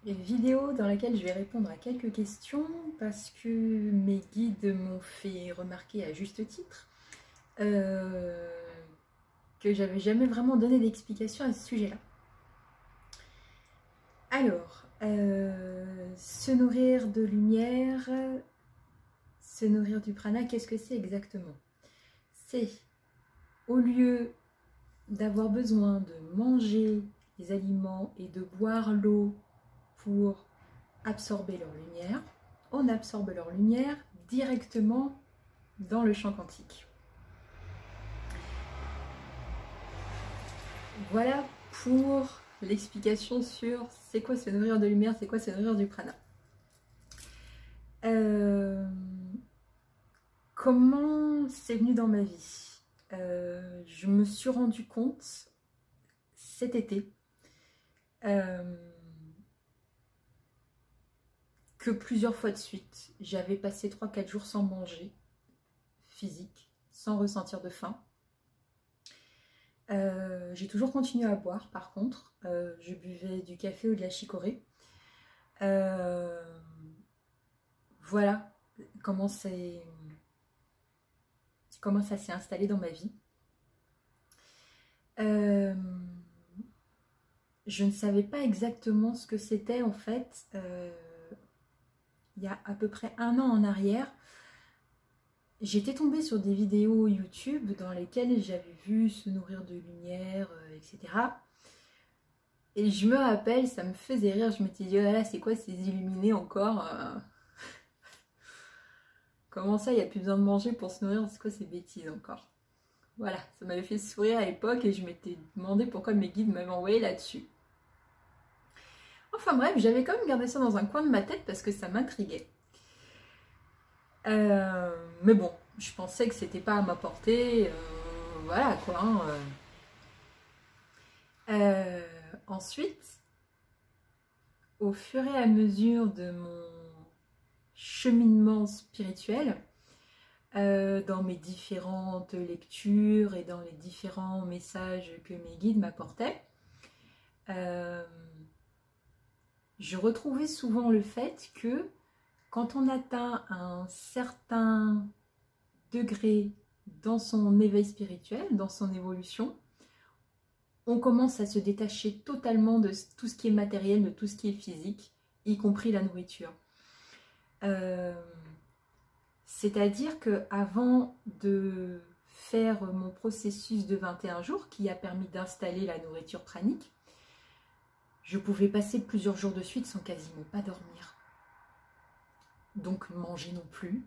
vidéo dans laquelle je vais répondre à quelques questions parce que mes guides m'ont fait remarquer à juste titre que j'avais jamais vraiment donné d'explication à ce sujet-là. Alors, se nourrir de lumière, se nourrir du prana, qu'est-ce que c'est exactement? C'est au lieu d'avoir besoin de manger les aliments et de boire l'eau pour absorber leur lumière, on absorbe leur lumière directement dans le champ quantique. Voilà pour l'explication sur c'est quoi se nourrir de lumière, c'est quoi se nourrir du prana. Comment c'est venu dans ma vie? Je me suis rendu compte cet été que plusieurs fois de suite, j'avais passé 3-4 jours sans manger, physique, sans ressentir de faim. J'ai toujours continué à boire par contre, je buvais du café ou de la chicorée. Voilà comment ça s'est installé dans ma vie. Je ne savais pas exactement ce que c'était en fait. Il y a à peu près 1 an en arrière, j'étais tombée sur des vidéos YouTube dans lesquelles j'avais vu se nourrir de lumière, etc. Et je me rappelle, ça me faisait rire, je m'étais dit, oh là là, c'est quoi ces illuminés encore Comment ça, il n'y a plus besoin de manger pour se nourrir, c'est quoi ces bêtises encore? Voilà, ça m'avait fait sourire à l'époque et je m'étais demandé pourquoi mes guides m'avaient envoyé là-dessus. Enfin bref, j'avais quand même gardé ça dans un coin de ma tête parce que ça m'intriguait. Mais bon, je pensais que c'était pas à ma portée, voilà quoi. Ensuite, au fur et à mesure de mon cheminement spirituel, dans mes différentes lectures et dans les différents messages que mes guides m'apportaient, je retrouvais souvent le fait que quand on atteint un certain degré dans son éveil spirituel, dans son évolution, on commence à se détacher totalement de tout ce qui est matériel, de tout ce qui est physique, y compris la nourriture. C'est-à-dire qu'avant de faire mon processus de 21 jours, qui a permis d'installer la nourriture pranique, je pouvais passer plusieurs jours de suite sans quasiment pas dormir. Donc manger non plus.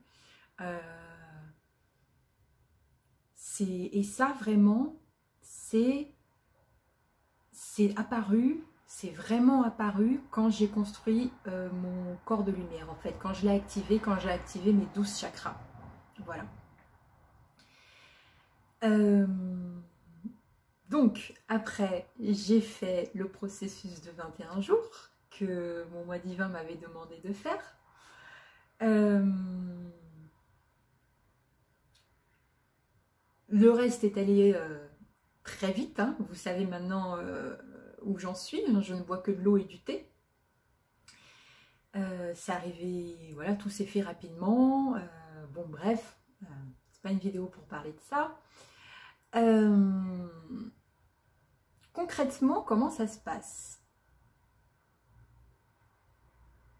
Et ça vraiment, c'est apparu, c'est vraiment apparu quand j'ai construit mon corps de lumière en fait, quand je l'ai activé, quand j'ai activé mes 12 chakras. Voilà. Donc après, j'ai fait le processus de 21 jours que mon moi divin m'avait demandé de faire. Le reste est allé très vite, hein. Vous savez maintenant où j'en suis, je ne bois que de l'eau et du thé. C'est arrivé, voilà, tout s'est fait rapidement. Bon bref, c'est pas une vidéo pour parler de ça. Concrètement, comment ça se passe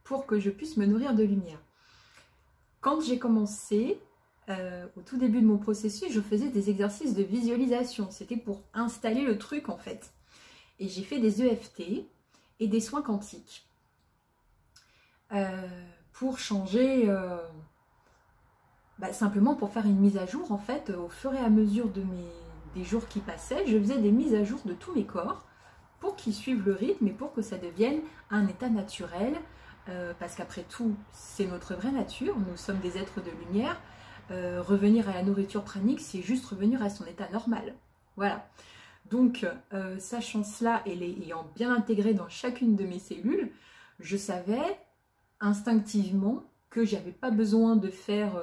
pour que je puisse me nourrir de lumière? Quand j'ai commencé, au tout début de mon processus, je faisais des exercices de visualisation. C'était pour installer le truc en fait. Et j'ai fait des EFT et des soins quantiques pour changer, simplement pour faire une mise à jour en fait. Au fur et à mesure des jours qui passaient, je faisais des mises à jour de tous mes corps pour qu'ils suivent le rythme et pour que ça devienne un état naturel. Parce qu'après tout, c'est notre vraie nature, nous sommes des êtres de lumière. Revenir à la nourriture pranique, c'est juste revenir à son état normal. Voilà. Donc, sachant cela et l'ayant bien intégré dans chacune de mes cellules, je savais instinctivement que j'avais pas besoin de faire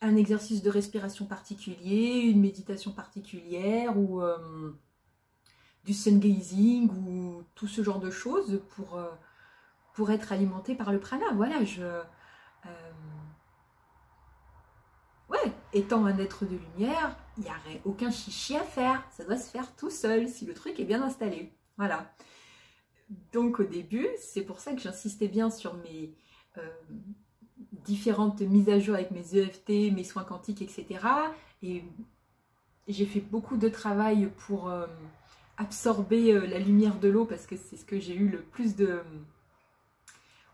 un exercice de respiration particulier, une méditation particulière ou du sun gazing ou tout ce genre de choses pour être alimenté par le prana. Voilà, ouais, étant un être de lumière, il n'y a aucun chichi à faire. Ça doit se faire tout seul, si le truc est bien installé. Voilà. Donc au début, c'est pour ça que j'insistais bien sur mes différentes mises à jour avec mes EFT, mes soins quantiques, etc. Et j'ai fait beaucoup de travail pour absorber la lumière de l'eau, parce que c'est ce que j'ai eu le plus de...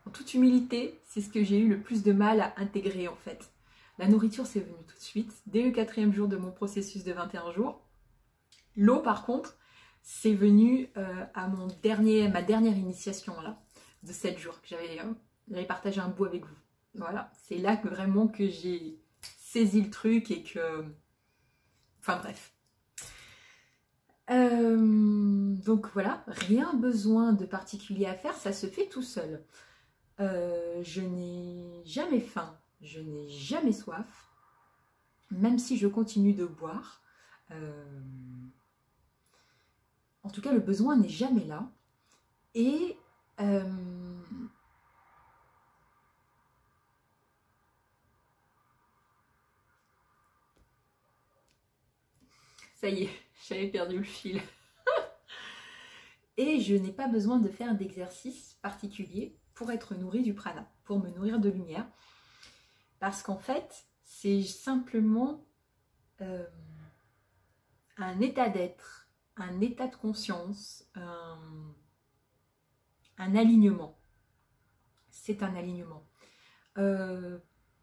En toute humilité, c'est ce que j'ai eu le plus de mal à intégrer en fait. La nourriture, c'est venu tout de suite, dès le 4e jour de mon processus de 21 jours. L'eau, par contre, c'est venu à ma dernière initiation là, de 7 jours, que j'avais partagé un bout avec vous. Voilà, c'est là que vraiment que j'ai saisi le truc et que... Enfin bref. Donc voilà, rien besoin de particulier à faire, ça se fait tout seul. Je n'ai jamais faim, je n'ai jamais soif, même si je continue de boire. En tout cas, le besoin n'est jamais là. Et ça y est, j'avais perdu le fil. Et je n'ai pas besoin de faire d'exercice particulier pour être nourrie du prana, pour me nourrir de lumière. Parce qu'en fait, c'est simplement un état d'être, un état de conscience, un alignement. C'est un alignement.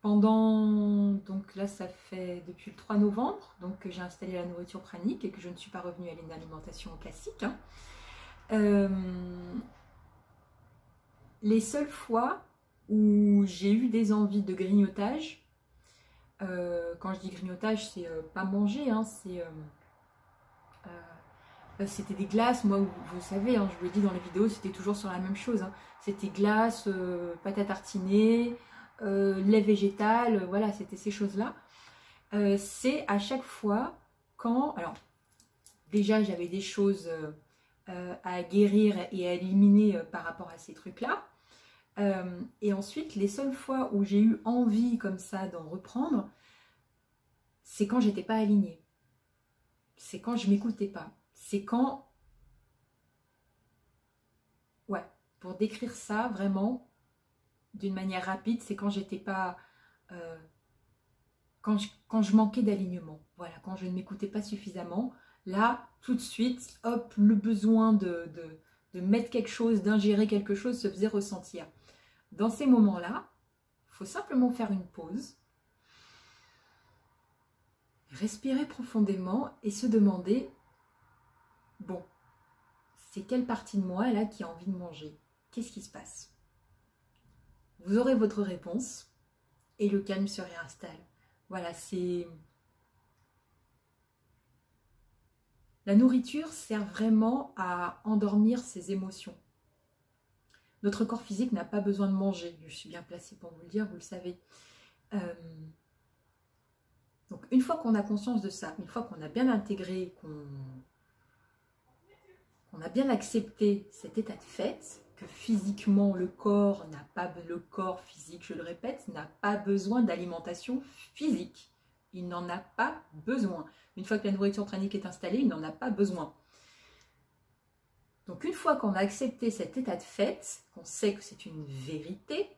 Donc là, ça fait depuis le 3 novembre, donc que j'ai installé la nourriture pranique et que je ne suis pas revenue à une alimentation classique. Les seules fois où j'ai eu des envies de grignotage, quand je dis grignotage, c'est pas manger, hein, c'était des glaces. Moi, vous savez, hein, je vous l'ai dit dans les vidéos, c'était toujours sur la même chose, hein. C'était glace, pâte à tartiner, lait végétal, voilà, c'était ces choses-là. C'est à chaque fois quand... Alors, déjà, j'avais des choses à guérir et à éliminer par rapport à ces trucs-là. Et ensuite, les seules fois où j'ai eu envie comme ça d'en reprendre, c'est quand j'étais pas alignée. C'est quand je m'écoutais pas. C'est quand... Ouais, pour décrire ça vraiment d'une manière rapide, c'est quand j'étais pas... quand je manquais d'alignement. Voilà, quand je ne m'écoutais pas suffisamment. Là, tout de suite, hop, le besoin de mettre quelque chose, d'ingérer quelque chose se faisait ressentir. Dans ces moments-là, il faut simplement faire une pause, respirer profondément et se demander, bon, c'est quelle partie de moi là qui a envie de manger? Qu'est-ce qui se passe? Vous aurez votre réponse et le calme se réinstalle. Voilà, c'est... La nourriture sert vraiment à endormir ses émotions. Notre corps physique n'a pas besoin de manger. Je suis bien placée pour vous le dire, vous le savez. Donc une fois qu'on a conscience de ça, une fois qu'on a bien intégré, qu'on a bien accepté cet état de fait, que physiquement le corps physique, je le répète, n'a pas besoin d'alimentation physique. Il n'en a pas besoin. Une fois que la nourriture pranique est installée, il n'en a pas besoin. Donc une fois qu'on a accepté cet état de fait, qu'on sait que c'est une vérité,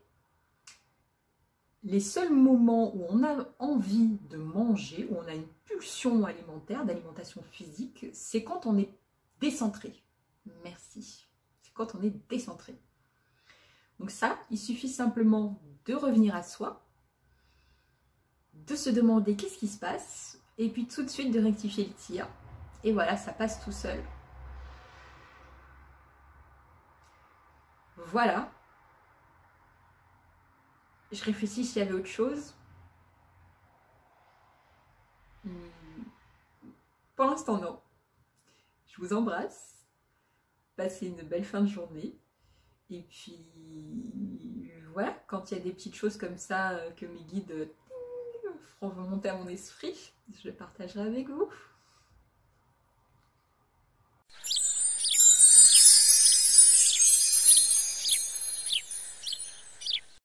les seuls moments où on a envie de manger, où on a une pulsion alimentaire, d'alimentation physique, c'est quand on est décentré. Merci. C'est quand on est décentré. Donc ça, il suffit simplement de revenir à soi, de se demander qu'est-ce qui se passe, et puis tout de suite de rectifier le tir. Et voilà, ça passe tout seul. Voilà. Je réfléchis s'il y avait autre chose. Pour l'instant, non. Je vous embrasse. Passez une belle fin de journée. Et puis, voilà, quand il y a des petites choses comme ça que mes guides feront remonter à mon esprit, je le partagerai avec vous.